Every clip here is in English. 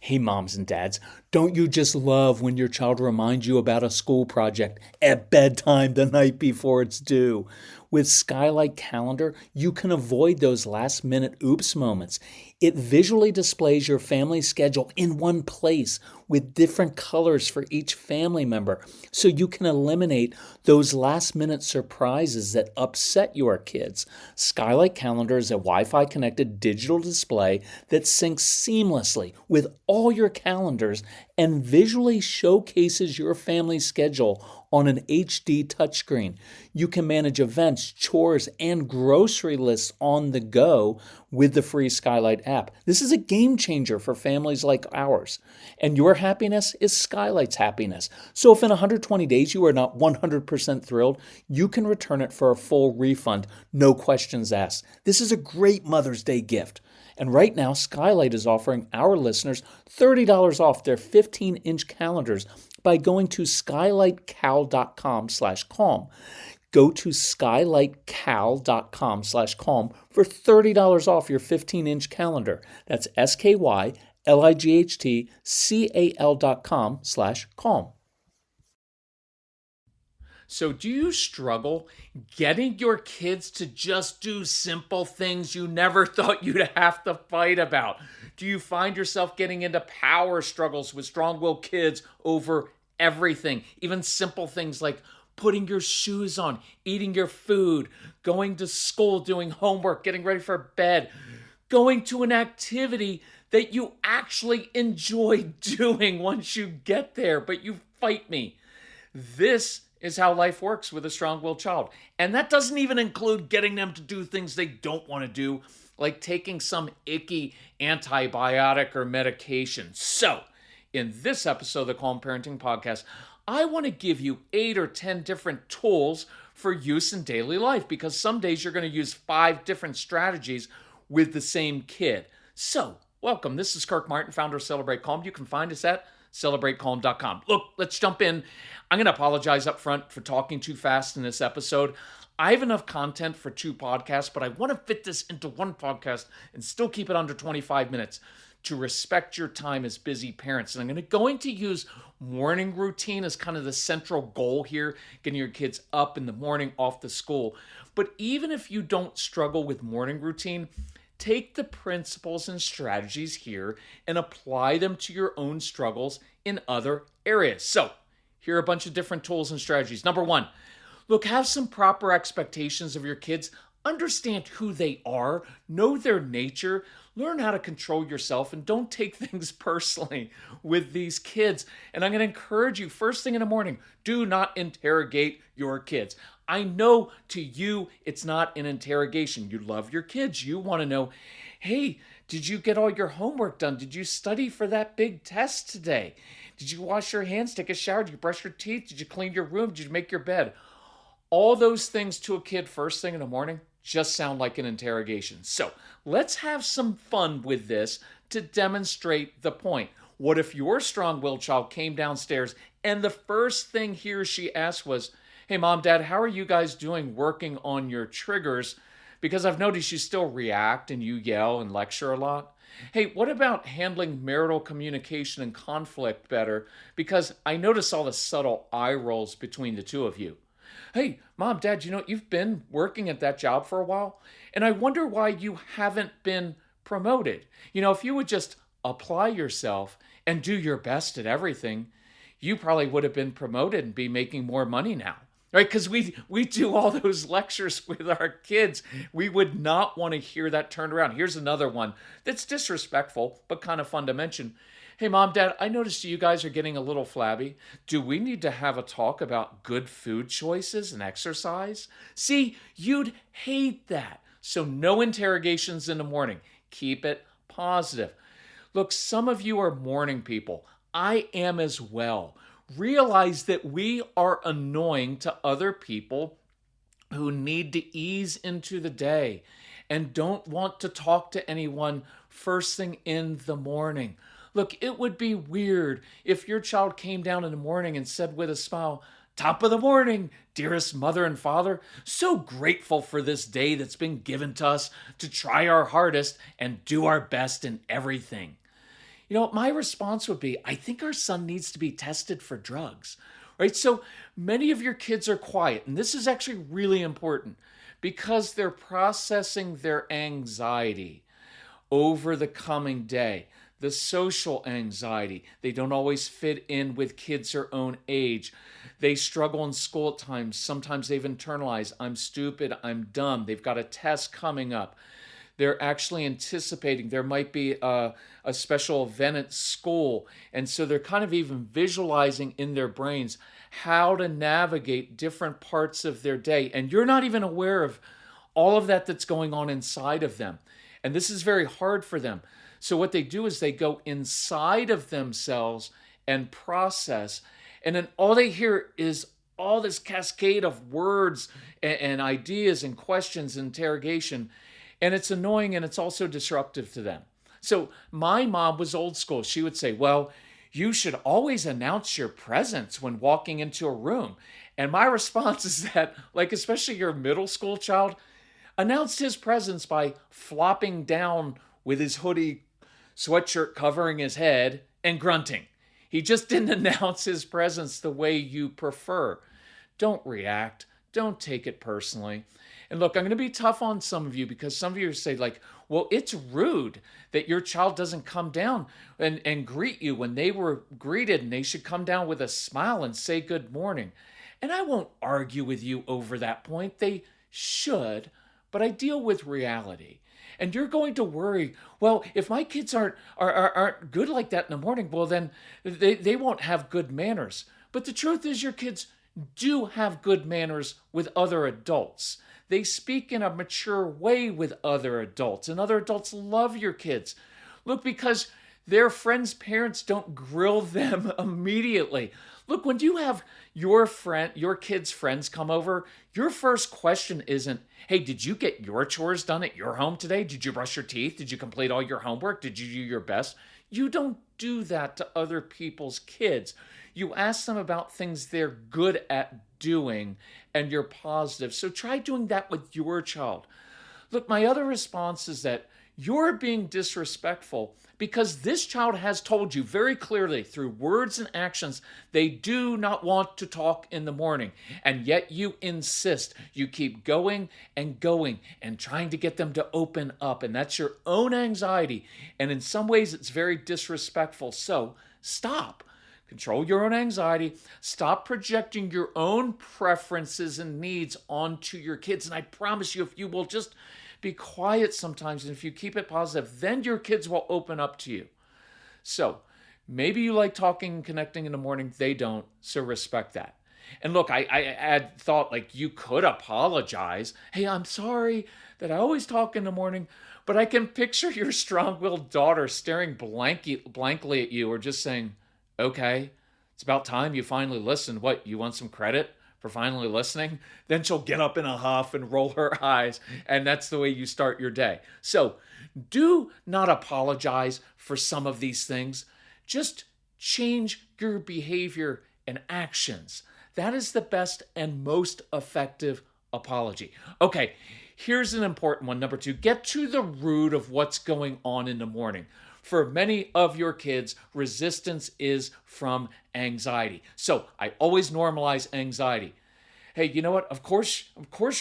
Hey, moms and dads, don't you just love when your child reminds you about a school project at bedtime the night before it's due? With Skylight Calendar, you can avoid those last minute oops moments. It visually displays your family schedule in one place with different colors for each family member, so you can eliminate those last minute surprises that upset your kids. Skylight Calendar is a Wi-Fi connected digital display that syncs seamlessly with all your calendars and visually showcases your family's schedule on an HD touchscreen. You can manage events, chores, and grocery lists on the go with the free Skylight app. This is a game changer for families like ours. And your happiness is Skylight's happiness. So if in 120 days you are not 100% thrilled, you can return it for a full refund, no questions asked. This is a great Mother's Day gift. And right now, Skylight is offering our listeners $30 off their 15-inch calendars by going to skylightcal.com/calm. Go to skylightcal.com/calm for $30 off your 15-inch calendar. That's skylightcal.com/calm. So do you struggle getting your kids to just do simple things you never thought you'd have to fight about? Do you find yourself getting into power struggles with strong-willed kids over everything, even simple things like putting your shoes on, eating your food, going to school, doing homework, getting ready for bed, going to an activity that you actually enjoy doing once you get there, but you fight me? This is how life works with a strong-willed child. And that doesn't even include getting them to do things they don't want to do, like taking some icky antibiotic or medication. So, in this episode of the Calm Parenting Podcast, I want to give you 8 or 10 different tools for use in daily life, because some days you're going to use 5 different strategies with the same kid. So, welcome. This is Kirk Martin, founder of Celebrate Calm. You can find us at celebratecalm.com. Look, let's jump in. I'm going to apologize up front for talking too fast in this episode. I have enough content for 2 podcasts, but I want to fit this into 1 podcast and still keep it under 25 minutes to respect your time as busy parents. And I'm going to use morning routine as kind of the central goal here, getting your kids up in the morning off to school. But even if you don't struggle with morning routine, take the principles and strategies here and apply them to your own struggles in other areas. So, here are a bunch of different tools and strategies. Number 1, look, have some proper expectations of your kids. Understand who they are, know their nature, learn how to control yourself, and don't take things personally with these kids. And I'm going to encourage you, first thing in the morning, do not interrogate your kids. I know to you, it's not an interrogation. You love your kids. You want to know, hey, did you get all your homework done? Did you study for that big test today? Did you wash your hands, take a shower? Did you brush your teeth? Did you clean your room? Did you make your bed? All those things to a kid first thing in the morning just sound like an interrogation. So let's have some fun with this to demonstrate the point. What if your strong-willed child came downstairs and the first thing he or she asked was, hey, Mom, Dad, how are you guys doing working on your triggers? Because I've noticed you still react and you yell and lecture a lot. Hey, what about handling marital communication and conflict better? Because I notice all the subtle eye rolls between the two of you. Hey, Mom, Dad, you've been working at that job for a while, and I wonder why you haven't been promoted. If you would just apply yourself and do your best at everything, you probably would have been promoted and be making more money now. Right? Because we do all those lectures with our kids. We would not want to hear that turned around. Here's another one that's disrespectful, but kind of fun to mention. Hey, Mom, Dad, I noticed you guys are getting a little flabby. Do we need to have a talk about good food choices and exercise? See, you'd hate that. So no interrogations in the morning. Keep it positive. Look, some of you are morning people. I am as well. Realize that we are annoying to other people who need to ease into the day and don't want to talk to anyone first thing in the morning. Look, it would be weird if your child came down in the morning and said with a smile, top of the morning, dearest mother and father. So grateful for this day that's been given to us to try our hardest and do our best in everything. My response would be, I think our son needs to be tested for drugs, right? So many of your kids are quiet, and this is actually really important because they're processing their anxiety over the coming day. The social anxiety. They don't always fit in with kids their own age. They struggle in school at times. Sometimes they've internalized, I'm stupid, I'm dumb. They've got a test coming up. They're actually anticipating there might be a special event at school. And so they're kind of even visualizing in their brains how to navigate different parts of their day. And you're not even aware of all of that that's going on inside of them. And this is very hard for them. So what they do is they go inside of themselves and process. And then all they hear is all this cascade of words and ideas and questions and interrogation. And it's annoying and it's also disruptive to them. So my mom was old school. She would say, well, you should always announce your presence when walking into a room. And my response is that, like, especially your middle school child, announced his presence by flopping down with his hoodie sweatshirt covering his head and grunting. He just didn't announce his presence the way you prefer. Don't react. Don't take it personally. And look, I'm going to be tough on some of you because some of you say, like, well, it's rude that your child doesn't come down and greet you when they were greeted, and they should come down with a smile and say good morning. And I won't argue with you over that point. They should, but I deal with reality. And you're going to worry, well, if my kids aren't good like that in the morning, well, then they won't have good manners. But the truth is your kids do have good manners with other adults. They speak in a mature way with other adults, and other adults love your kids. Look, because their friends' parents don't grill them immediately. Look, when you have your kids' friends come over, your first question isn't, hey, did you get your chores done at your home today? Did you brush your teeth? Did you complete all your homework? Did you do your best? You don't do that to other people's kids. You ask them about things they're good at doing and you're positive. So try doing that with your child. Look, my other response is that you're being disrespectful because this child has told you very clearly through words and actions they do not want to talk in the morning. And yet you insist. You keep going and trying to get them to open up. And that's your own anxiety. And in some ways, it's very disrespectful. So stop. Control your own anxiety. Stop projecting your own preferences and needs onto your kids. And I promise you, if you will just be quiet sometimes, and if you keep it positive, then your kids will open up to you. So maybe you like talking and connecting in the morning. They don't, so respect that. And look, I had thought, like, you could apologize. Hey, I'm sorry that I always talk in the morning, but I can picture your strong-willed daughter staring blankly at you or just saying, okay, it's about time you finally listened. What, you want some credit for finally listening? Then she'll get up in a huff and roll her eyes, and that's the way you start your day. So do not apologize for some of these things. Just change your behavior and actions. That is the best and most effective apology. Okay, here's an important one. Number 2, get to the root of what's going on in the morning. For many of your kids, resistance is from anxiety. So I always normalize anxiety. Hey, you know what? Of course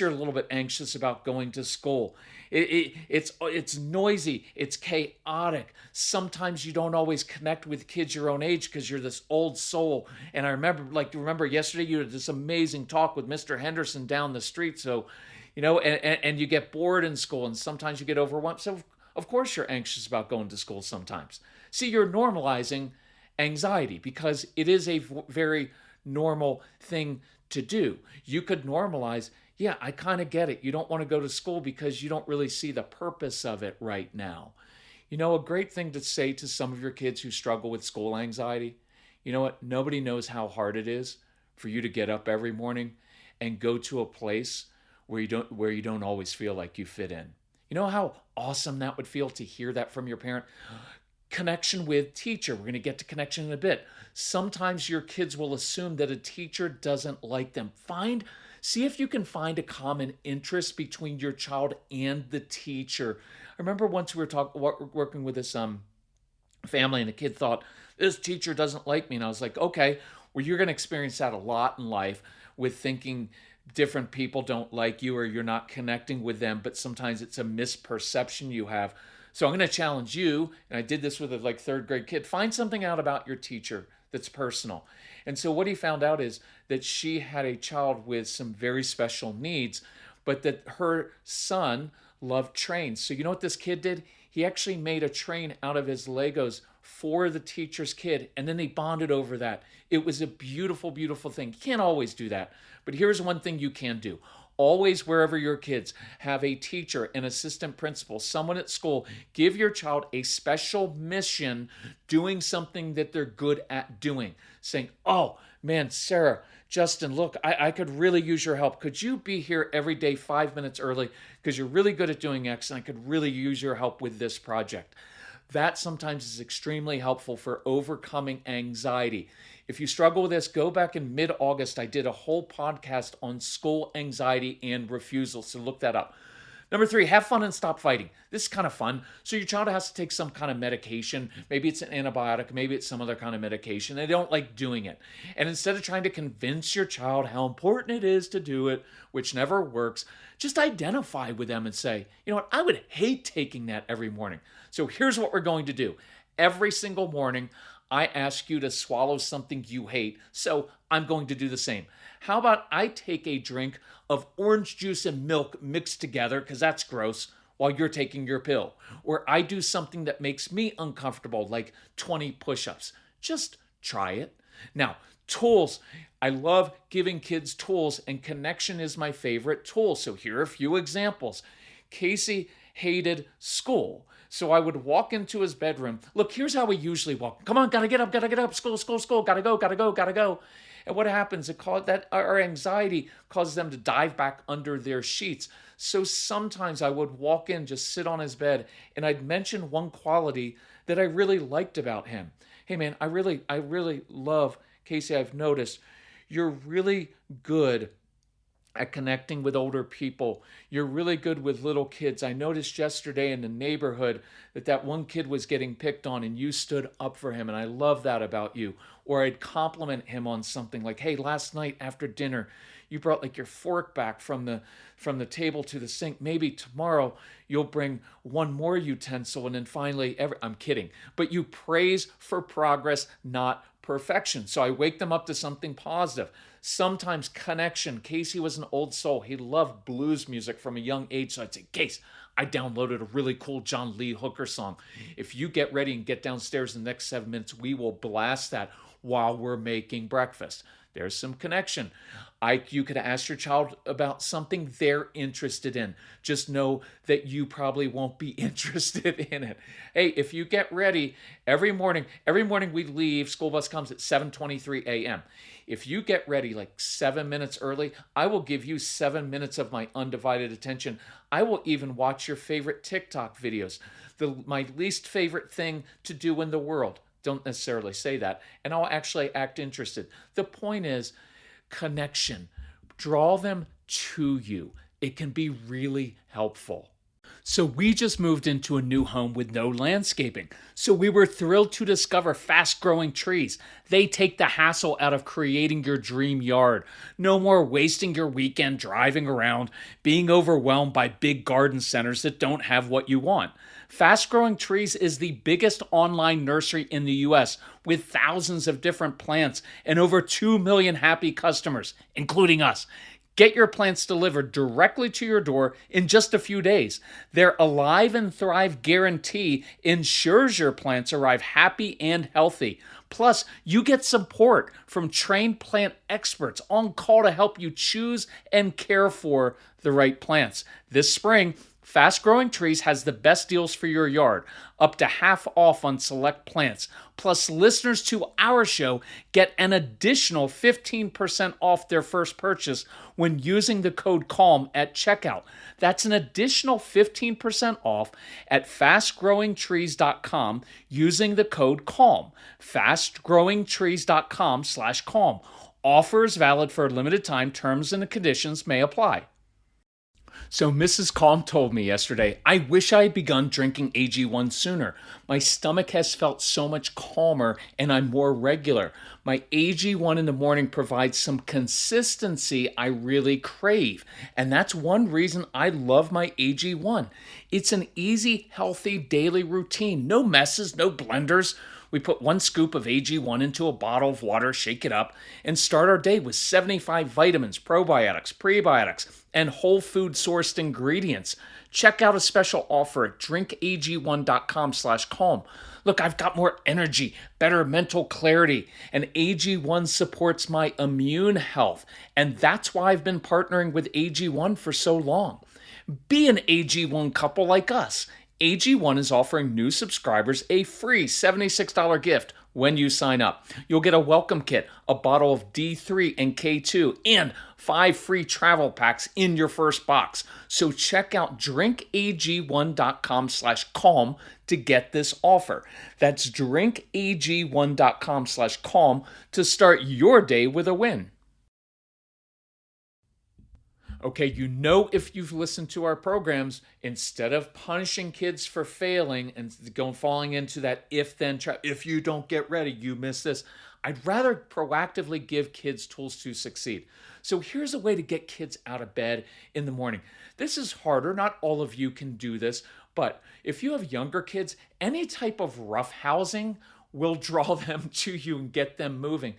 you're a little bit anxious about going to school. It's noisy. It's chaotic. Sometimes you don't always connect with kids your own age because you're this old soul. And I remember yesterday you had this amazing talk with Mr. Henderson down the street. So, and you get bored in school, and sometimes you get overwhelmed. So of course you're anxious about going to school sometimes. See, you're normalizing anxiety because it is a very normal thing to do. You could normalize, yeah, I kind of get it. You don't want to go to school because you don't really see the purpose of it right now. A great thing to say to some of your kids who struggle with school anxiety, you know what? Nobody knows how hard it is for you to get up every morning and go to a place where you don't always feel like you fit in. You know how awesome that would feel to hear that from your parent? Connection with teacher. We're going to get to connection in a bit. Sometimes your kids will assume that a teacher doesn't like them. See if you can find a common interest between your child and the teacher. I remember once we were working with this family, and the kid thought, this teacher doesn't like me. And I was like, okay, well, you're going to experience that a lot in life with thinking different people don't like you or you're not connecting with them, but sometimes it's a misperception you have. So I'm going to challenge you, and I did this with a third grade kid, find something out about your teacher that's personal. And so what he found out is that she had a child with some very special needs, but that her son loved trains. So you know what this kid did? He actually made a train out of his Legos for the teacher's kid, and then they bonded over that. It was a beautiful, beautiful thing. You can't always do that, but here's one thing you can do. Always, wherever your kids, have a teacher, an assistant principal, someone at school, give your child a special mission doing something that they're good at doing. Saying, oh man, Sarah, Justin, look, I could really use your help. Could you be here every day 5 minutes early? Because you're really good at doing X, and I could really use your help with this project. That sometimes is extremely helpful for overcoming anxiety. If you struggle with this, go back in mid-August. I did a whole podcast on school anxiety and refusal, so look that up. Number 3, have fun and stop fighting. This is kind of fun. So your child has to take some kind of medication. Maybe it's an antibiotic. Maybe it's some other kind of medication. They don't like doing it. And instead of trying to convince your child how important it is to do it, which never works, just identify with them and say, you know what, I would hate taking that every morning. So here's what we're going to do. Every single morning, I ask you to swallow something you hate, so I'm going to do the same. How about I take a drink of orange juice and milk mixed together, because that's gross, while you're taking your pill. Or I do something that makes me uncomfortable, like 20 push-ups. Just try it. Now, tools. I love giving kids tools, and connection is my favorite tool. So here are a few examples. Casey hated school. So I would walk into his bedroom. Look, here's how we usually walk. Come on, gotta get up, school, gotta go. And what happens? Our anxiety causes them to dive back under their sheets. So sometimes I would walk in, just sit on his bed, and I'd mention one quality that I really liked about him. Hey man, I really love, Casey, I've noticed you're really good at connecting with older people. You're really good with little kids. I noticed yesterday in the neighborhood that one kid was getting picked on and you stood up for him, and I love that about you. Or I'd compliment him on something like, hey, last night after dinner, you brought your fork back from the table to the sink. Maybe tomorrow you'll bring one more utensil, and then finally, I'm kidding. But you praise for progress, not perfection. So I wake them up to something positive. Sometimes connection. Casey was an old soul. He loved blues music from a young age. So I'd say, Case, I downloaded a really cool John Lee Hooker song. If you get ready and get downstairs in the next 7 minutes, we will blast that while we're making breakfast. There's some connection. You could ask your child about something they're interested in. Just know that you probably won't be interested in it. Hey, if you get ready every morning we leave, school bus comes at 7:23 a.m. If you get ready 7 minutes early, I will give you 7 minutes of my undivided attention. I will even watch your favorite TikTok videos. My least favorite thing to do in the world. Don't necessarily say that. And I'll actually act interested. The point is connection. Draw them to you. It can be really helpful. So we just moved into a new home with no landscaping. So we were thrilled to discover fast-growing trees. They take the hassle out of creating your dream yard. No more wasting your weekend driving around, being overwhelmed by big garden centers that don't have what you want. Fast Growing Trees is the biggest online nursery in the US with thousands of different plants and over 2 million happy customers, including us. Get your plants delivered directly to your door in just a few days. Their Alive and Thrive guarantee ensures your plants arrive happy and healthy. Plus, you get support from trained plant experts on call to help you choose and care for the right plants. This spring, Fast Growing Trees has the best deals for your yard, up to half off on select plants. Plus, listeners to our show get an additional 15% off their first purchase when using the code CALM at checkout. That's an additional 15% off at fastgrowingtrees.com using the code CALM. fastgrowingtrees.com/CALM. Offers valid for a limited time. Terms and conditions may apply. So Mrs. Calm told me yesterday, I wish I had begun drinking AG1 sooner. My stomach has felt so much calmer and I'm more regular. My AG1 in the morning provides some consistency I really crave. And that's one reason I love my AG1. It's an easy, healthy daily routine. No messes, no blenders. We put 1 scoop of AG1 into a bottle of water, shake it up, and start our day with 75 vitamins, probiotics, prebiotics, and whole food sourced ingredients. Check out a special offer at drinkag1.com/calm. Look, I've got more energy, better mental clarity, and AG1 supports my immune health. And that's why I've been partnering with AG1 for so long. Be an AG1 couple like us. AG1 is offering new subscribers a free $76 gift when you sign up. You'll get a welcome kit, a bottle of D3 and K2, and 5 free travel packs in your first box. So check out drinkag1.com/calm to get this offer. That's drinkag1.com/calm to start your day with a win. Okay, if you've listened to our programs, instead of punishing kids for failing and falling into that if-then trap, if you don't get ready, you miss this. I'd rather proactively give kids tools to succeed. So here's a way to get kids out of bed in the morning. This is harder. Not all of you can do this, but if you have younger kids, any type of roughhousing will draw them to you and get them moving.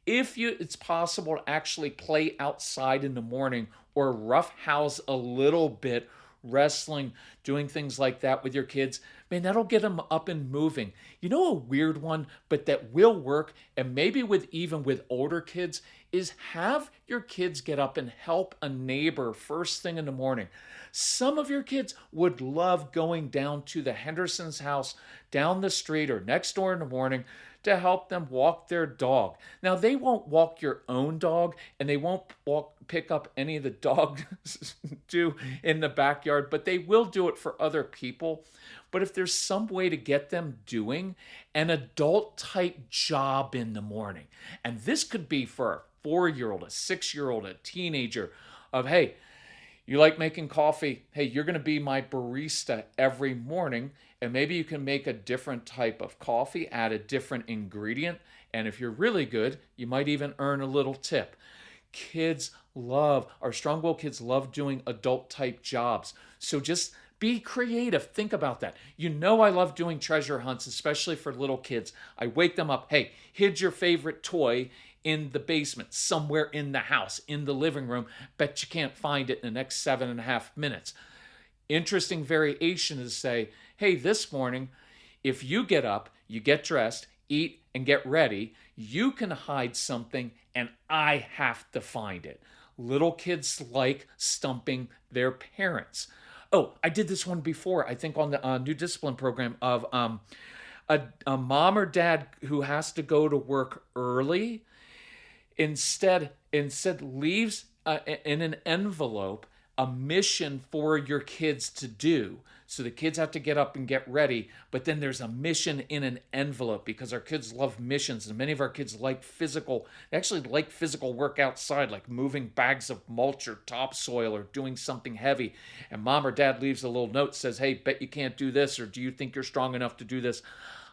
It's possible to actually play outside in the morning or roughhouse a little bit, wrestling, doing things like that with your kids, man, that'll get them up and moving. You know, a weird one, but that will work, and maybe even with older kids, is have your kids get up and help a neighbor first thing in the morning. Some of your kids would love going down to the Henderson's house down the street or next door in the morning to help them walk their dog. Now, they won't walk your own dog, and they won't pick up any of the dogs do in the backyard, but they will do it for other people. But if there's some way to get them doing an adult type job in the morning, and this could be for a 4-year-old, a 6-year-old, a teenager, of, hey, you like making coffee? Hey, you're going to be my barista every morning, and maybe you can make a different type of coffee, add a different ingredient, and if you're really good, you might even earn a little tip. Our strong-willed kids love doing adult-type jobs. So just be creative. Think about that. You know I love doing treasure hunts, especially for little kids. I wake them up. Hey, hid your favorite toy in the basement, somewhere in the house, in the living room. Bet you can't find it in the next 7.5 minutes. Interesting variation is say, hey, this morning, if you get up, you get dressed, eat, and get ready, you can hide something and I have to find it. Little kids like stumping their parents. Oh, I did this one before, I think on the New Discipline program of a mom or dad who has to go to work early instead leaves in an envelope a mission for your kids to do. So the kids have to get up and get ready, but then there's a mission in an envelope because our kids love missions, and many of our kids like physical work outside, like moving bags of mulch or topsoil or doing something heavy. And mom or dad leaves a little note, says, hey, bet you can't do this, or do you think you're strong enough to do this?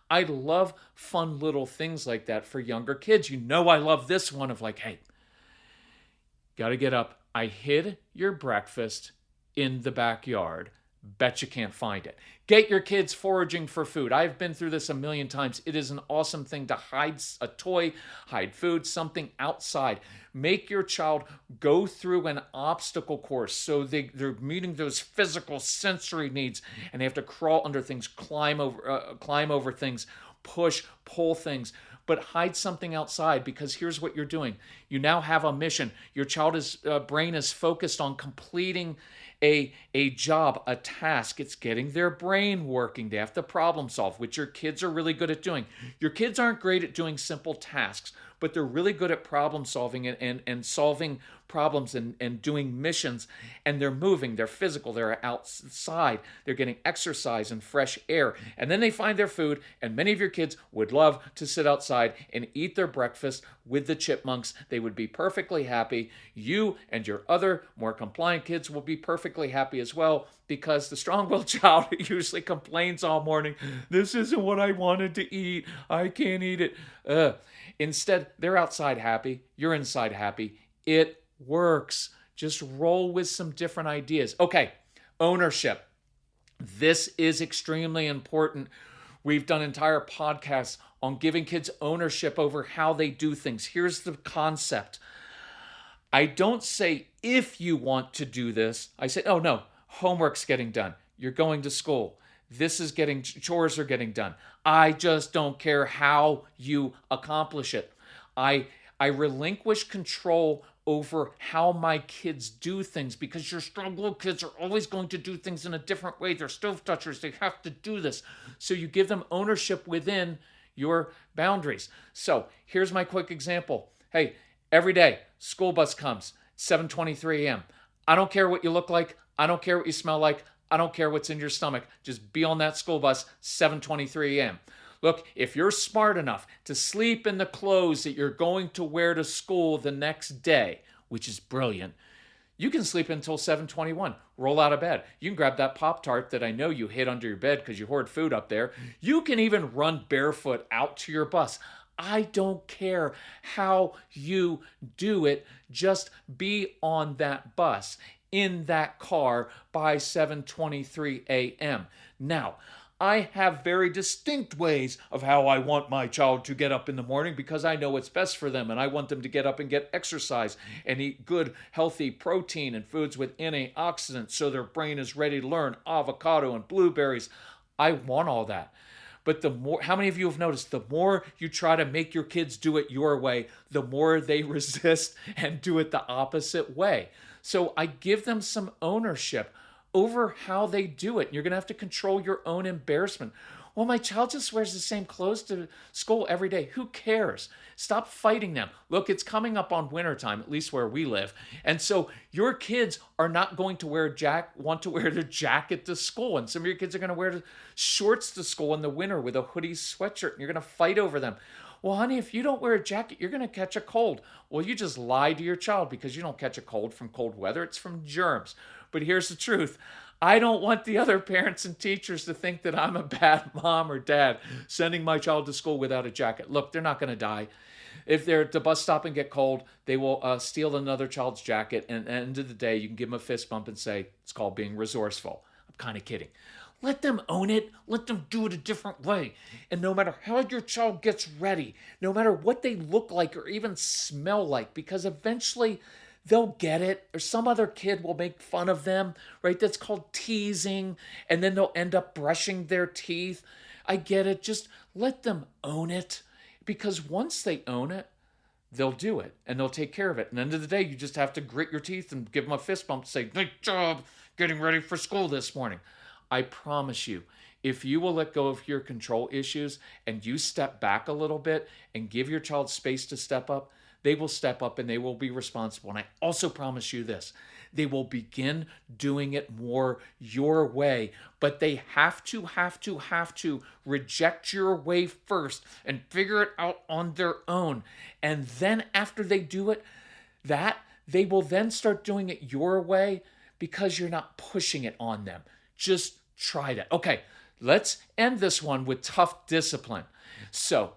I love fun little things like that for younger kids. You know I love this one of like, hey, gotta get up. I hid your breakfast in the backyard. Bet you can't find it. Get your kids foraging for food. I've been through this a million times. It is an awesome thing to hide a toy, hide food, something outside. Make your child go through an obstacle course so they're meeting those physical sensory needs, and they have to crawl under things, climb over things, push, pull things. But hide something outside, because here's what you're doing. You now have a mission. Your child's brain is focused on completing a job, a task. It's getting their brain working. They have to problem solve, which your kids are really good at doing. Your kids aren't great at doing simple tasks, but they're really good at problem solving and solving problems and doing missions. And they're moving, they're physical, they're outside, they're getting exercise and fresh air. And then they find their food, and many of your kids would love to sit outside and eat their breakfast with the chipmunks. They would be perfectly happy. You and your other more compliant kids will be perfectly perfectly happy as well, because the strong-willed child usually complains all morning, this isn't what I wanted to eat, I can't eat it. Instead, they're outside happy, you're inside happy. It works. Just roll with some different ideas. Okay, ownership. This is extremely important. We've done entire podcasts on giving kids ownership over how they do things. Here's the concept. I don't say if you want to do this. I say, oh no, homework's getting done. You're going to school. Chores are getting done. I just don't care how you accomplish it. I relinquish control over how my kids do things, because your strong-willed kids are always going to do things in a different way. They're stove touchers. They have to do this. So you give them ownership within your boundaries. So here's my quick example. Hey, every day, school bus comes, 7:23 a.m. I don't care what you look like. I don't care what you smell like. I don't care what's in your stomach. Just be on that school bus, 7:23 a.m. Look, if you're smart enough to sleep in the clothes that you're going to wear to school the next day, which is brilliant, you can sleep until 7:21. Roll out of bed. You can grab that Pop-Tart that I know you hid under your bed because you hoard food up there. You can even run barefoot out to your bus. I don't care how you do it. Just be on that bus, in that car by 7:23 a.m. Now, I have very distinct ways of how I want my child to get up in the morning, because I know what's best for them, and I want them to get up and get exercise and eat good, healthy protein and foods with antioxidants so their brain is ready to learn, avocado and blueberries. I want all that. But how many of you have noticed, the more you try to make your kids do it your way, the more they resist and do it the opposite way. So I give them some ownership over how they do it. You're going to have to control your own embarrassment. Well, my child just wears the same clothes to school every day. Who cares? Stop fighting them. Look, it's coming up on wintertime, at least where we live. And so your kids are not going to want to wear their jacket to school. And some of your kids are going to wear shorts to school in the winter with a hoodie sweatshirt. And you're going to fight over them. Well, honey, if you don't wear a jacket, you're going to catch a cold. Well, you just lied to your child, because you don't catch a cold from cold weather. It's from germs. But here's the truth. I don't want the other parents and teachers to think that I'm a bad mom or dad sending my child to school without a jacket. Look, they're not going to die. If they're at the bus stop and get cold, they will steal another child's jacket. And at the end of the day, you can give them a fist bump and say, it's called being resourceful. I'm kind of kidding. Let them own it. Let them do it a different way. And no matter how your child gets ready, no matter what they look like or even smell like, because eventually they'll get it, or some other kid will make fun of them, right? That's called teasing, and then they'll end up brushing their teeth. I get it. Just let them own it, because once they own it, they'll do it, and they'll take care of it. And at the end of the day, you just have to grit your teeth and give them a fist bump and say, "Good job getting ready for school this morning." I promise you, if you will let go of your control issues and you step back a little bit and give your child space to step up, they will step up and they will be responsible. And I also promise you this, they will begin doing it more your way, but they have to reject your way first and figure it out on their own. And then after they do it, they will then start doing it your way, because you're not pushing it on them. Just try that. Okay, let's end this one with tough discipline. So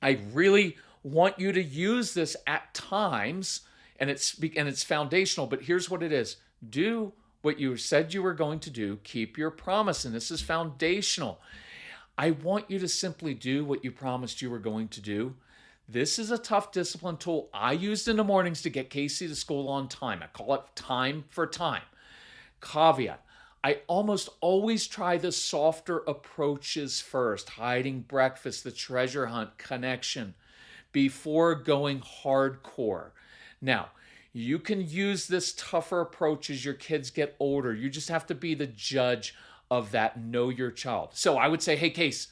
I really want you to use this at times, and it's foundational, but here's what it is. Do what you said you were going to do. Keep your promise, and this is foundational. I want you to simply do what you promised you were going to do. This is a tough discipline tool I used in the mornings to get Casey to school on time. I call it time for time. Caveat: I almost always try the softer approaches first, hiding breakfast, the treasure hunt, connection, before going hardcore. Now, you can use this tougher approach as your kids get older. You just have to be the judge of that. Know your child. So I would say, hey, Case,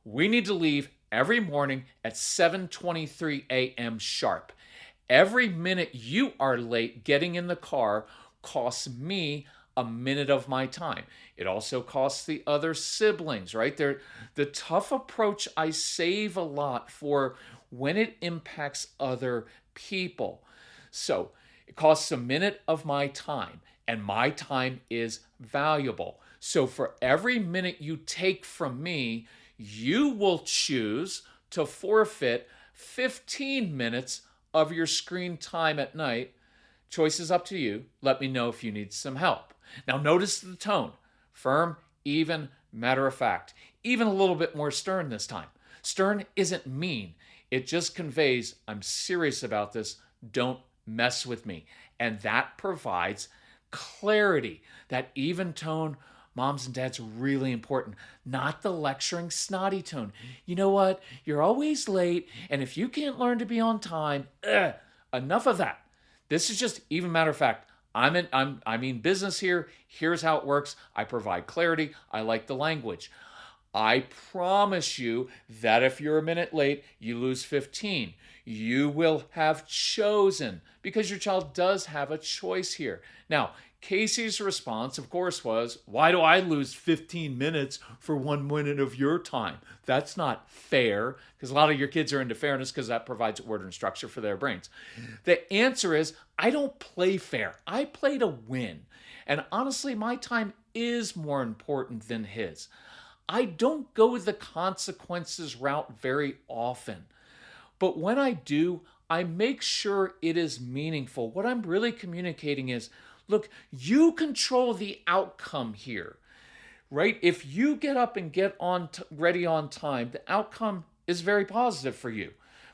we need to leave every morning at 7:23 a.m. sharp. Every minute you are late getting in the car costs me a minute of my time. It also costs the other siblings, right? The tough approach I save a lot for when it impacts other people. So it costs a minute of my time. and my time is valuable. So for every minute you take from me, you will choose to forfeit 15 minutes of your screen time at night. Choice is up to you. Let me know if you need some help. Now, notice the tone: firm, even, matter of fact, even a little bit more stern this time. Stern isn't mean, it just conveys, I'm serious about this, don't mess with me. And that provides clarity. That even tone, moms and dads, really important. Not the lecturing, snotty tone. You know what? You're always late, and if you can't learn to be on time, enough of that. This is just even matter of fact. I mean business here. Here's how it works. I provide clarity. I like the language. I promise you that if you're a minute late, you lose 15. You will have chosen, because your child does have a choice here. Now, Casey's response, of course, was, why do I lose 15 minutes for 1 minute of your time? That's not fair, because a lot of your kids are into fairness because that provides order and structure for their brains. The answer is, I don't play fair. I play to win. And honestly, my time is more important than his. I don't go the consequences route very often. But when I do, I make sure it is meaningful. What I'm really communicating is, look, you control the outcome here, right? If you get up and get ready on time, the outcome is very positive for you.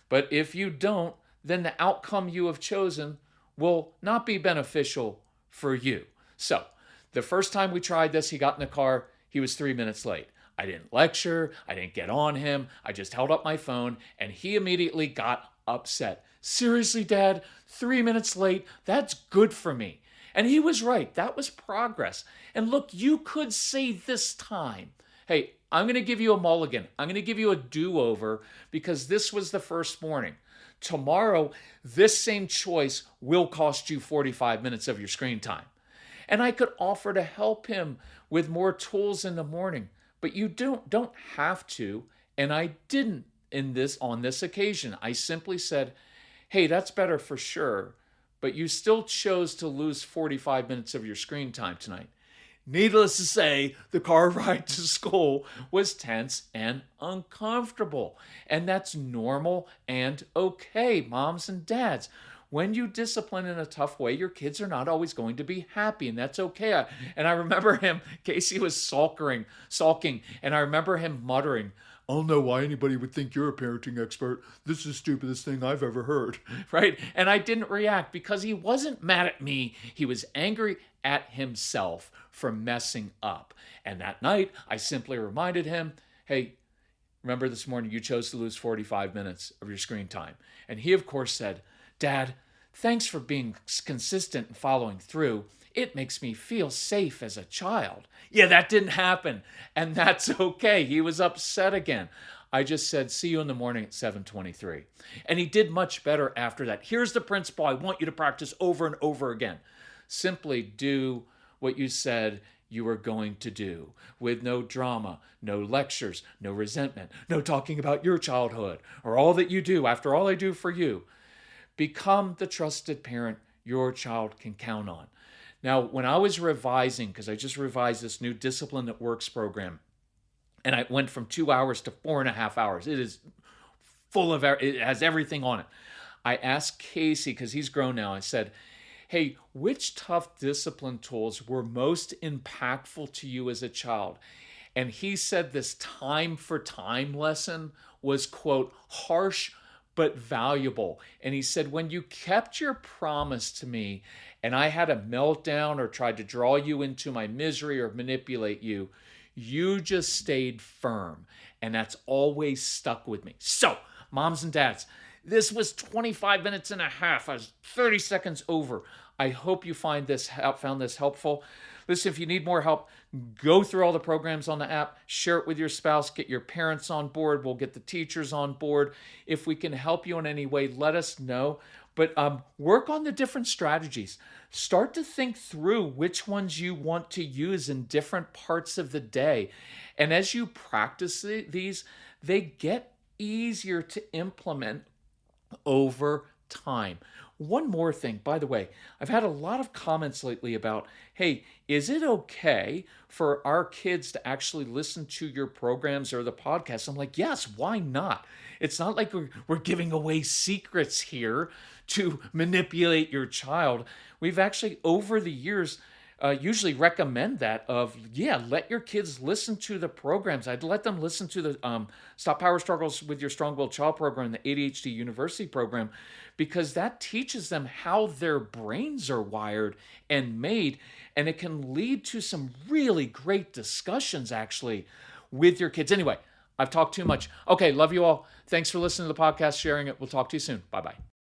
But if you don't, then the outcome you have chosen will not be beneficial for you. So the first time we tried this, he got in the car, he was 3 minutes late. I didn't lecture, I didn't get on him, I just held up my phone, and he immediately got upset. Seriously, Dad, 3 minutes late, that's good for me. And he was right, that was progress. And look, you could say this time, hey, I'm going to give you a mulligan. I'm going to give you a do-over because this was the first morning. Tomorrow, this same choice will cost you 45 minutes of your screen time. And I could offer to help him with more tools in the morning. But you don't have to, and I didn't on this occasion. I simply said, hey, that's better for sure, but you still chose to lose 45 minutes of your screen time tonight. Needless to say, the car ride to school was tense and uncomfortable, and that's normal and okay, moms and dads. When you discipline in a tough way, your kids are not always going to be happy, and that's okay. And I remember Casey was sulking, and I remember him muttering, I don't know why anybody would think you're a parenting expert. This is the stupidest thing I've ever heard, right? And I didn't react because he wasn't mad at me. He was angry at himself for messing up. And that night, I simply reminded him, hey, remember this morning you chose to lose 45 minutes of your screen time. And he, of course, said, Dad, thanks for being consistent and following through. It makes me feel safe as a child. Yeah, that didn't happen. And that's okay. He was upset again. I just said, see you in the morning at 7:23. And he did much better after that. Here's the principle I want you to practice over and over again. Simply do what you said you were going to do, with no drama, no lectures, no resentment, no talking about your childhood or all that you do after all I do for you. Become the trusted parent your child can count on. Now, when I was revising, because I just revised this new Discipline That Works program, and I went from 2 hours to 4.5 hours. It is it has everything on it. I asked Casey, because he's grown now, I said, hey, which tough discipline tools were most impactful to you as a child? And he said this time for time lesson was, quote, harsh but valuable. And he said, when you kept your promise to me and I had a meltdown or tried to draw you into my misery or manipulate you, you just stayed firm. And that's always stuck with me. So, moms and dads, this was 25 minutes and a half. I was 30 seconds over. I hope you found this helpful. Listen, if you need more help, go through all the programs on the app, share it with your spouse, get your parents on board. We'll get the teachers on board. If we can help you in any way, let us know. But work on the different strategies. Start to think through which ones you want to use in different parts of the day. And as you practice these, they get easier to implement over time. One more thing, by the way, I've had a lot of comments lately about, hey, is it okay for our kids to actually listen to your programs or the podcast? I'm like, yes, why not? It's not like we're giving away secrets here to manipulate your child. We've actually, over the years, usually recommend that of, yeah, let your kids listen to the programs. I'd let them listen to the Stop Power Struggles with Your Strong-Willed Child program, the ADHD University program, because that teaches them how their brains are wired and made, and it can lead to some really great discussions actually with your kids. Anyway, I've talked too much. Okay, love you all. Thanks for listening to the podcast, sharing it. We'll talk to you soon. Bye-bye.